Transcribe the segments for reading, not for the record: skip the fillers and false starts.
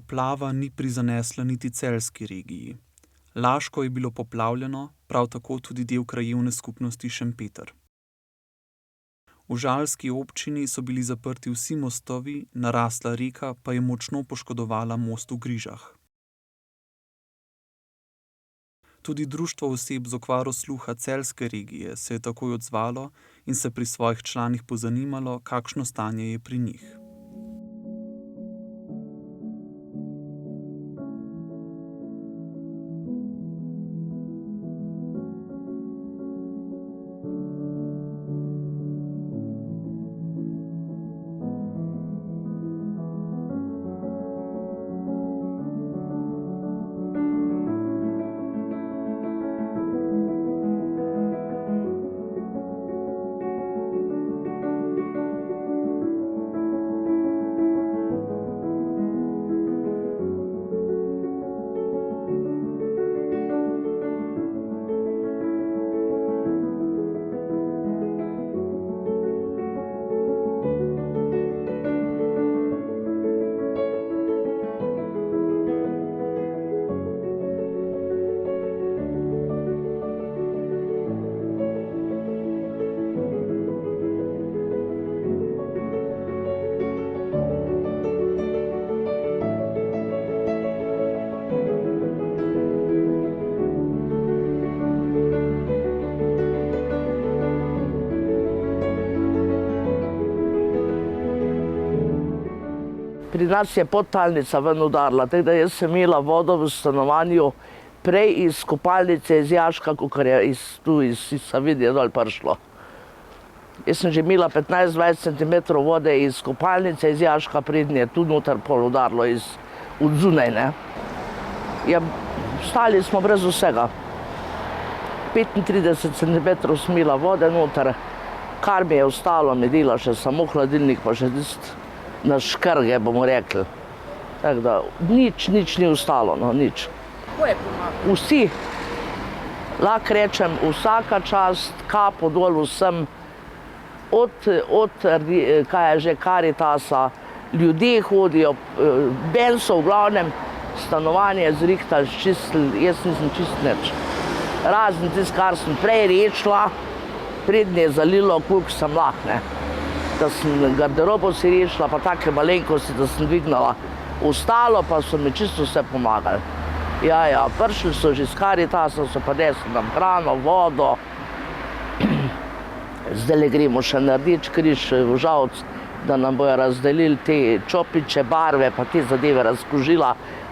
poplava ni prizanesla niti celjski regiji. Laško je bilo poplavljeno, prav tako tudi del krajevne skupnosti Šempeter. V žalski občini so bili zaprti vsi mostovi, narasla reka pa je močno poškodovala most v Grižah. Tudi društvo oseb z okvaro sluha celjske regije se je takoj odzvalo in se pri svojih članih pozanimalo, kakšno stanje je pri njih. Pri nas je podtalnica ven udarila, tako da jaz sem imela vodo v stanovanju prej iz kopalnice iz jaška, kakor je iz Savinje dol prišlo. Jaz sem že imela 15-20 cm vode iz kopalnice iz jaška, prednje tu noter pol udarilo od zunaj, ne. Ja, stali smo brez vsega. 35 cm sem imela vode noter, kar mi je ostalo, mi dela še samo hladilnik, pa še tisti na škrge, bomo rekli. Tako da nič ni ostalo, no, nič. Kako je pomagalo? Vsi, lahko rečem, vsaka čast, kapo dol vsem, od kaj je že, Karitasa, ljudje hodijo, ben so v glavnem stanovanje zrihtali, čistili, jaz nisem čist nič. Razen tisto, kar sem prej rečila, prednje je zalilo, koliko sem lahko, ne. Da sem garderobo si rešila, pa take malenkosti, da sem dvignala. Ostalo pa so mi čisto vse pomagali. Ja, prišli so že s Karitasa, so pa nesli nam hrano, vodo. Zdajle gremo še na Rdeči križ v Žalc, da nam bojo razdelili te čopiče, barve, pa te zadeve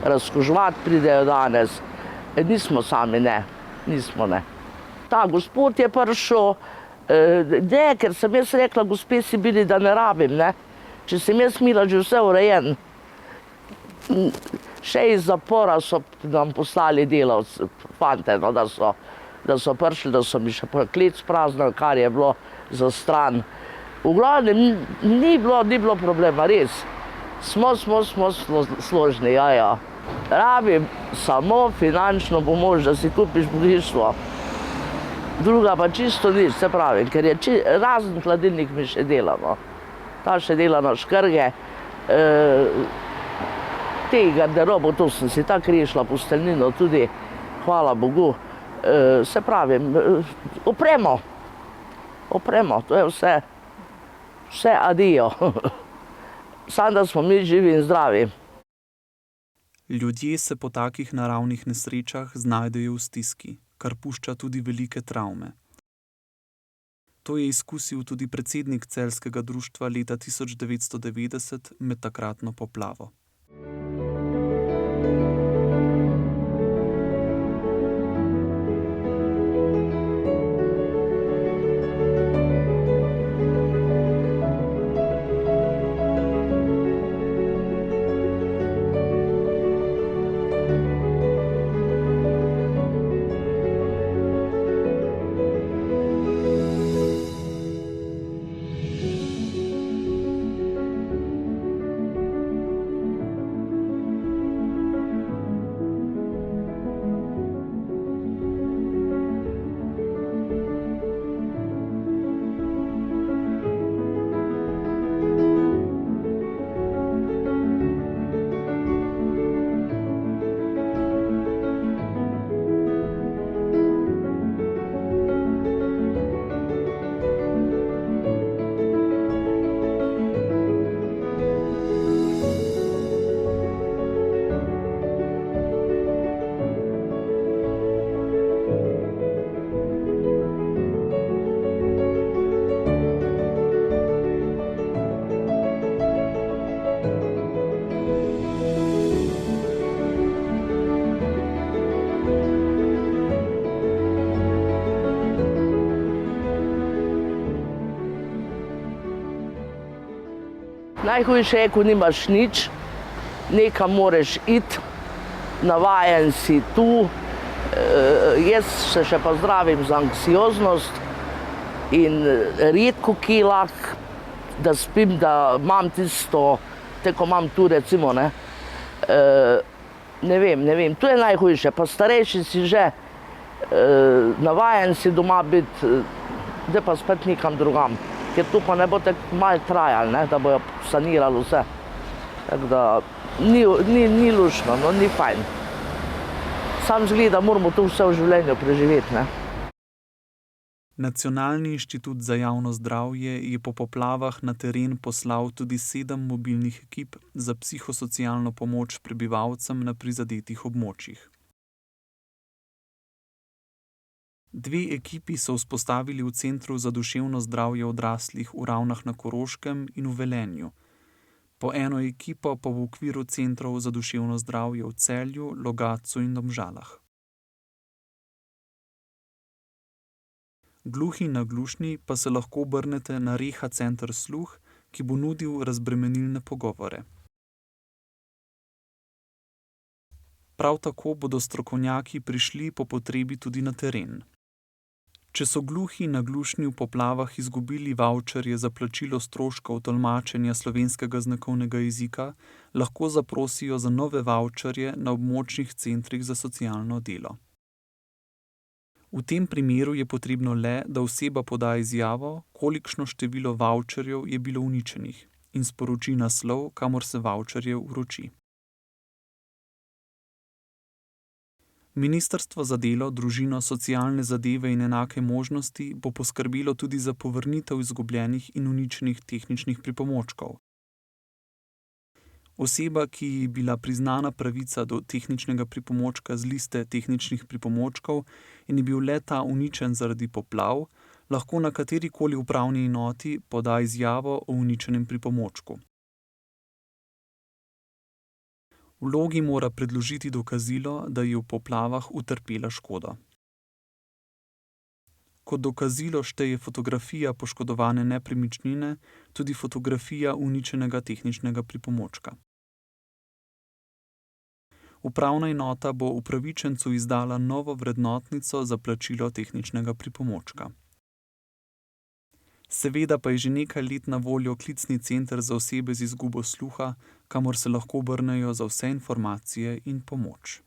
razkuževati pridejo danes. Nismo sami, ne. Nismo, ne. Ta gospod je prišel, ne, ker sem jaz rekla, gospe Sibili, da ne rabim, ne. Če sem jaz imela že vse urejen. Še iz zapora so nam poslali delavci, fante, no, da so prišli, da so mi še klet spraznili, kar je bilo za stran. V glavnem ni bilo problema, res. Smo složni, ja. Rabim samo finančno pomoč, da si kupiš pohištvo. Druga pa čisto nič, se pravi, ker je razen hladilnik mi še dela, no. Ta še dela na škrge. Te garderobo, to sem si tako rešila, posteljnino tudi, hvala Bogu. Se pravi, opremo, to je vse adijo. Samo da smo mi živi in zdravi. Ljudje se po takih naravnih nesrečah znajdejo v stiski, kar pušča tudi velike travme. To je izkusil tudi predsednik celjskega društva leta 1990 med takratno poplavo. Najhujše je, ko nimaš nič, nekam moraš iti, navajen si tu. Jaz se še pa zdravim za anksioznost in redko kje lahko, da spim, da imam tisto, tako imam tu recimo, ne. Ne vem, to je najhujše, pa starejši si že, navajen si doma biti, da pa spet nekam drugam. Ker to pa ne bo tako malo trajalo, ne, da bojo sanirali vse. Tako da ni luštno, no, ni fajn. Sam zgleda, da moramo to vse v življenju preživeti, ne. Nacionalni inštitut za javno zdravje je po poplavah na teren poslal tudi 7 mobilnih ekip za psihosocialno pomoč prebivalcem na prizadetih območjih. 2 ekipi so vzpostavili v Centru za duševno zdravje odraslih v Ravnah na Koroškem in v Velenju. Po 1 ekipo pa v okviru Centrov za duševno zdravje v Celju, Logatcu in Domžalah. Gluhi in naglušni pa se lahko obrnete na Reha center Sluh, ki bo nudil razbremenilne pogovore. Prav tako bodo strokovnjaki prišli po potrebi tudi na teren. Če so gluhi in naglušni v poplavah izgubili vavčerje za plačilo stroškov tolmačenja slovenskega znakovnega jezika, lahko zaprosijo za nove vavčerje na območnih centrih za socialno delo. V tem primeru je potrebno le, da oseba poda izjavo, kolikšno število vavčerjev je bilo uničenih, in sporoči naslov, kamor se vavčerje vroči. Ministrstvo za delo, družino, socialne zadeve in enake možnosti bo poskrbelo tudi za povrnitev izgubljenih in uničenih tehničnih pripomočkov. Oseba, ki ji je bila priznana pravica do tehničnega pripomočka z liste tehničnih pripomočkov in je bil le-ta uničen zaradi poplav, lahko na katerikoli upravni enoti poda izjavo o uničenem pripomočku. V vlogi mora predložiti dokazilo, da je v poplavah utrpela škodo. Kot dokazilo šteje fotografija poškodovane nepremičnine, tudi fotografija uničenega tehničnega pripomočka. Upravna enota bo upravičencu izdala novo vrednotnico za plačilo tehničnega pripomočka. Seveda pa je že nekaj let na voljo klicni center za osebe z izgubo sluha, kamor se lahko obrnejo za vse informacije in pomoč.